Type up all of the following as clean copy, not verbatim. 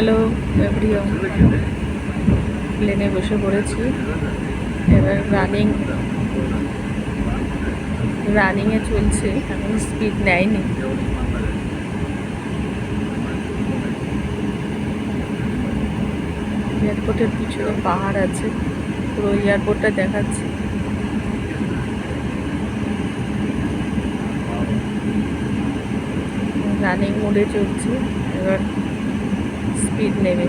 Hello everyone, প্লেনে বসে পড়েছি। এবার রানিংয়ে চলছে, এখন স্পিড নেয়নি। এয়ারপোর্টের পিছনে পাহাড় আছে, পুরো এয়ারপোর্টটা দেখাচ্ছে। রানিং মোডে চলছে, এবার স্পিড নেবে।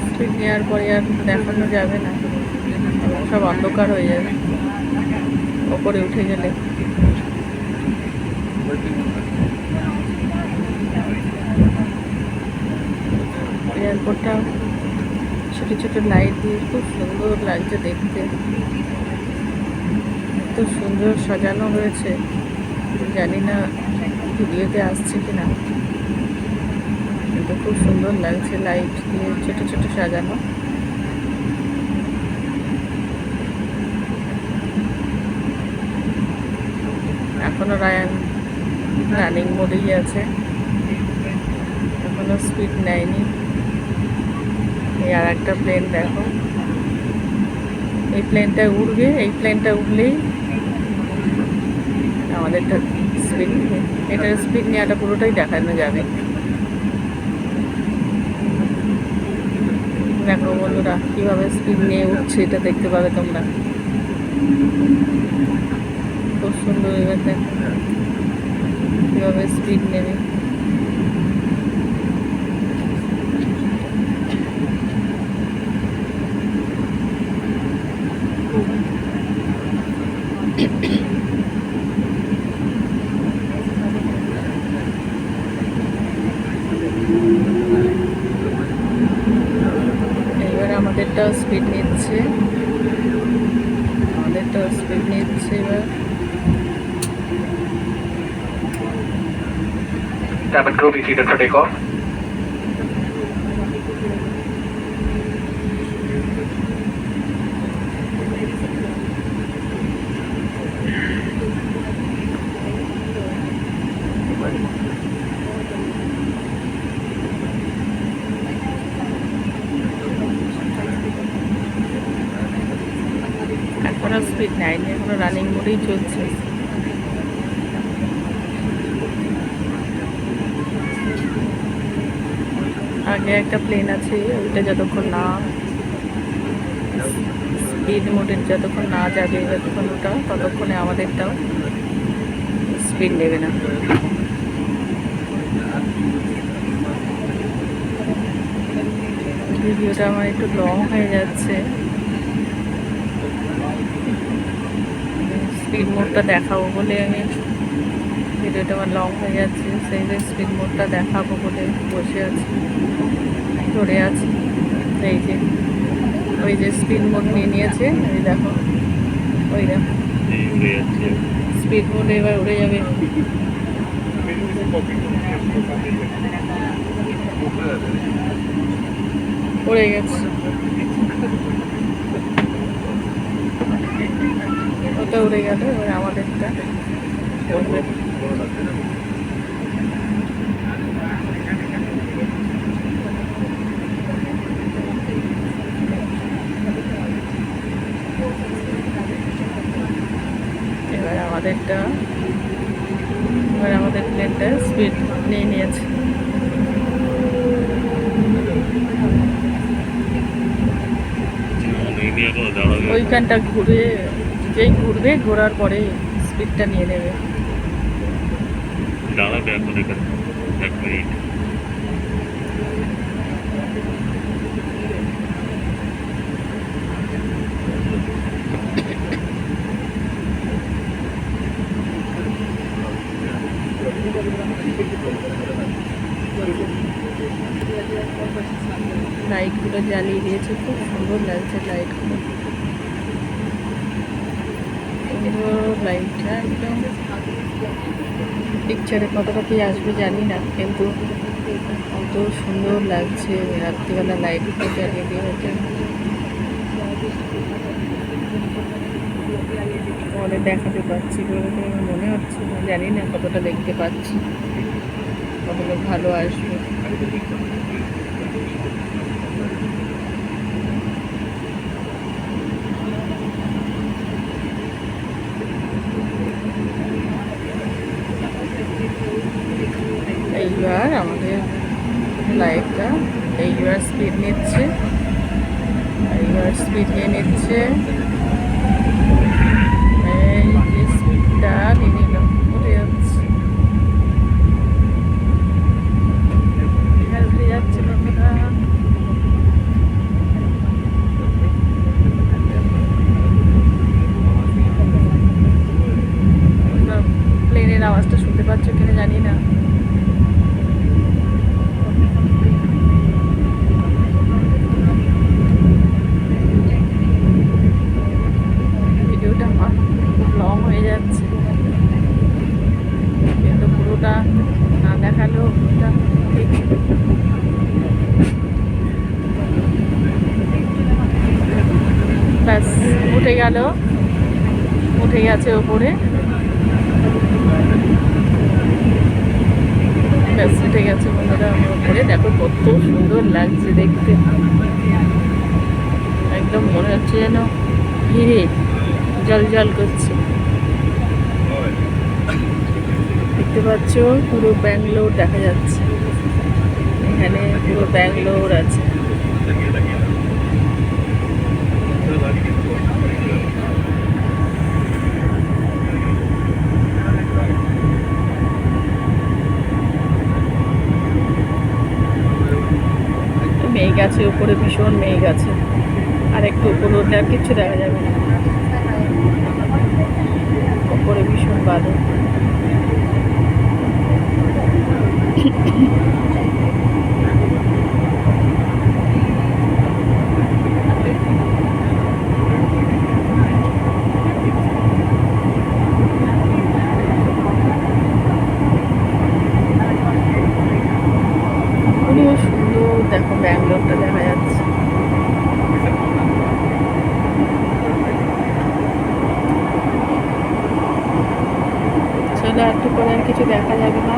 স্পিড নেওয়ার পরে আর দেখানো যাবে না, সব অন্ধকার হয়ে যাবে ওপরে উঠে গেলে। এয়ারপোর্টটা ছোটো ছোটো লাইট দিয়ে খুব সুন্দর লাগছে দেখতে। এত সুন্দর সাজানো হয়েছে, জানি না ভিডিওতে আসছে কিনা, কিন্তু খুব সুন্দর লাগছে লাইট দিয়ে ছোটো ছোটো সাজানো। এখনো রানিং মোডেই আছে, এখনো স্পিড নেয়নি। এই আর একটা প্লেন দেখো, এই প্লেনটা উঠবে, এই প্লেনটা উঠলেই আমাদেরটা স্পিড, এটার স্পিড নেওয়াটা পুরোটাই দেখানো যাবে। দেখো বন্ধুরা, কীভাবে স্পিড নিয়ে উঠছে এটা দেখতে পাবে তোমরা, খুব সুন্দর। এবার দেখো কীভাবে স্পিড নেবে। এবার আমাদেরটাও স্পিড নিচ্ছে, এবার Cabin crew, be seated for takeoff. এখনো স্পিড নেয়নি, এখনো রানিং মোডেই চলছে। আগে একটা প্লেন আছে, ওইটা যতক্ষণ না স্পিড মোডের যতক্ষণ না যাবে, যতক্ষণ ওটা, ততক্ষণে আমাদেরটাও স্পিড নেবে না। ভিডিওটা আমার একটু লং হয়ে যাচ্ছে, স্পিড মোডটা দেখাবো বলে আমি, ভিডিওটা আমার লং হয়ে যাচ্ছে, সেই যে স্পিড মোডটা দেখাবো বলে বসে আছি, ধরে আছি। এই যে ওই যে স্পিড মোড নিয়ে নিয়েছে, ওই দেখো, ওই দেখো স্পিড মোডে এবার উড়ে যাবে। উড়ে গেছে, ওটা উড়ে গেল, এবার আমাদেরটা উড়বে। এবার আমাদের প্লেনটা স্পিড নিয়ে নিয়েছে। ওইখানটা যেই ঘুরবে, ঘোরার পরে স্পিডটা নিয়ে নেবে। দাঁড়াবে এখন এখানে 1 মিনিট। লাইটগুলো জ্বালিয়ে দিয়েছে, খুব সুন্দর লাগছে লাইটগুলো, সুন্দর লাইটটা একদম। পিকচারে কতটা কি আসবে জানি না, কিন্তু কত সুন্দর লাগছে রাত্রিবেলা লাইটগুলো জ্বালিয়ে দিয়েছে। পরে দেখাতে পাচ্ছি বলে তো মনে হচ্ছে না, জানি না কতটা দেখতে পাচ্ছি, কতটা ভালো আসবে। এইবার আমাদের লাইটটা এইবার স্পিড নিচ্ছে, এইবার স্পিড নিয়ে নিচ্ছে। এই যে স্পিডটা নিয়ে নিল, উঠে যাচ্ছে, উঠে যাচ্ছে বন্ধুরা। প্লেনের আওয়াজটা শুনতে পাচ্ছ কিনা জানি না। ভিডিওটা আমার খুব লং হয়ে যাচ্ছে, কিন্তু পুরোটা না দেখালেও পুরোটা ঠিক। ব্যাস উঠে গেল, উঠে গেছে ওপরে, ব্যাস উঠে গেছে বন্ধুরা ওপরে। দেখো কত সুন্দর লাগছে দেখতে, একদম মনে হচ্ছে যেন হিরে জল জল করছে। দেখতে পাচ্ছ পুরো ব্যাঙ্গালোর দেখা যাচ্ছে, এখানে পুরো ব্যাঙ্গালোর আছে। মেঘ আছে উপরে, ভীষণ মেঘ আছে, আর একটু উপরে উঠলে আর কিচ্ছু দেখা যাবে না, উপরে ভীষণ বাদল। খুবই সুন্দর, দেখো ব্যাঙ্গালোরটা দেখা যাচ্ছে। চলো একটু পরে আর কিছু দেখা যাবে না।